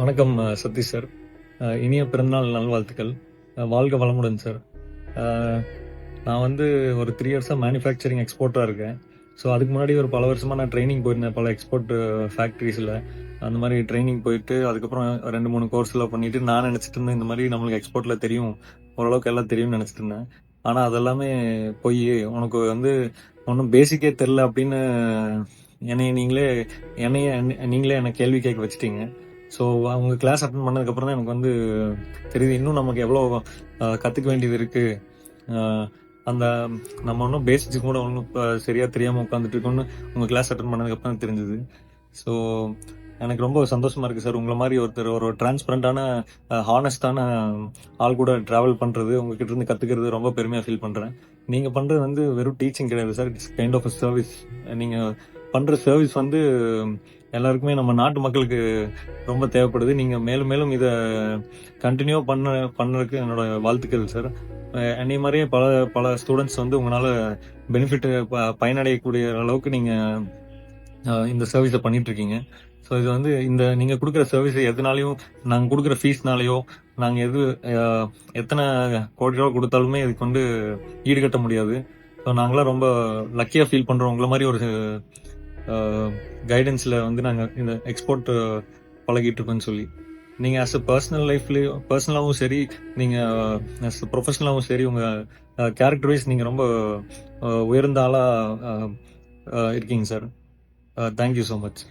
வணக்கம் சதீஷ் சார். இனிய பிறந்தநாள் நல்வாழ்த்துக்கள். வாழ்க வளமுடன் சார். நான் வந்து ஒரு 3 இயர்ஸாக மேனுஃபேக்சரிங் எக்ஸ்போர்ட்டராக இருக்கேன். ஸோ அதுக்கு முன்னாடி ஒரு பல வருஷமாக நான் ட்ரைனிங் போயிருந்தேன் பல எக்ஸ்போர்ட் ஃபேக்ட்ரிஸில். அந்த மாதிரி ட்ரைனிங் போயிட்டு அதுக்கப்புறம் 2-3 கோர்ஸ்லாம் பண்ணிட்டு நான் நினச்சிட்டு இருந்தேன் இந்த மாதிரி நம்மளுக்கு எக்ஸ்போர்ட்டில் தெரியும், ஓரளவுக்கு எல்லாம் தெரியும்னு நினச்சிட்டு இருந்தேன். ஆனால் அதெல்லாமே போய் உனக்கு வந்து ஒன்றும் பேசிக்கே தெரில அப்படின்னு என்னைய நீங்களே என்னைய நீங்களே என்னை கேள்வி கேட்க வச்சுட்டீங்க. ஸோ அவங்க கிளாஸ் அட்டன் பண்ணதுக்கப்புறம் தான் எனக்கு வந்து தெரியுது இன்னும் நமக்கு எவ்வளோ கற்றுக்க வேண்டியது இருக்குது. அந்த நம்ம ஒன்றும் பேசிக்ஸ் கூட ஒன்றும் இப்போ சரியாக தெரியாமல் உட்காந்துட்டு இருக்கோம்னு உங்கள் கிளாஸ் அட்டன் பண்ணதுக்கப்புறம் தான் தெரிஞ்சுது. ஸோ எனக்கு ரொம்ப சந்தோஷமாக இருக்குது சார். உங்களை மாதிரி ஒருத்தர் ஒரு டிரான்ஸ்பரண்டான ஹானஸ்டான ஆள் கூட ட்ராவல் பண்ணுறது, உங்ககிட்ட இருந்து கற்றுக்கிறது ரொம்ப பெருமையாக ஃபீல் பண்ணுறேன். நீங்கள் பண்ணுறது வந்து வெறும் டீச்சிங் கிடையாது sir, it's kind of a service. நீங்கள் பண்ணுற சர்வீஸ் வந்து எல்லாருக்குமே நம்ம நாட்டு மக்களுக்கு ரொம்ப தேவைப்படுது. நீங்கள் மேலும் மேலும் இதை கண்டினியூ பண்ணுறதுக்கு என்னோட வாழ்த்துக்கள் சார். என்னை மாதிரியே பல பல ஸ்டூடெண்ட்ஸ் வந்து உங்களால் பெனிஃபிட் பயனடையக்கூடிய அளவுக்கு நீங்கள் இந்த சர்வீஸை பண்ணிட்டு இருக்கீங்க. ஸோ இது வந்து இந்த நீங்கள் கொடுக்குற சர்வீஸ் எதுனாலையும் நாங்கள் கொடுக்குற ஃபீஸ்னாலேயோ நாங்கள் எத்தனை கோடி ரூபா கொடுத்தாலுமே இதுக்கு வந்து ஈடுகட்ட முடியாது. ஸோ நாங்களாம் ரொம்ப லக்கியாக ஃபீல் பண்ணுறோம் உங்களை மாதிரி ஒரு கைடன்ஸில் வந்து நாங்கள் இந்த எக்ஸ்போர்ட் பழகிட்டு இருக்கோன்னு சொல்லி. நீங்கள் ஆஸ் அ பர்சனல் லைஃப்லேயும் பர்சனலாகவும் சரி, நீங்கள் ஆஸ் அ ப்ரொஃபஷனலாகவும் சரி, உங்கள் கேரக்டர் வைஸ் நீங்கள் ரொம்ப உயர்ந்த ஆளாக இருக்கீங்க சார். Thank you so much.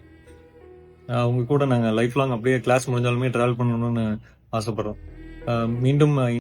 உங்கள் கூட நாங்கள் லைஃப் லாங் அப்படியே கிளாஸ் முடிஞ்சாலுமே ட்ராவல் பண்ணணும்னு ஆசைப்படுறோம். மீண்டும்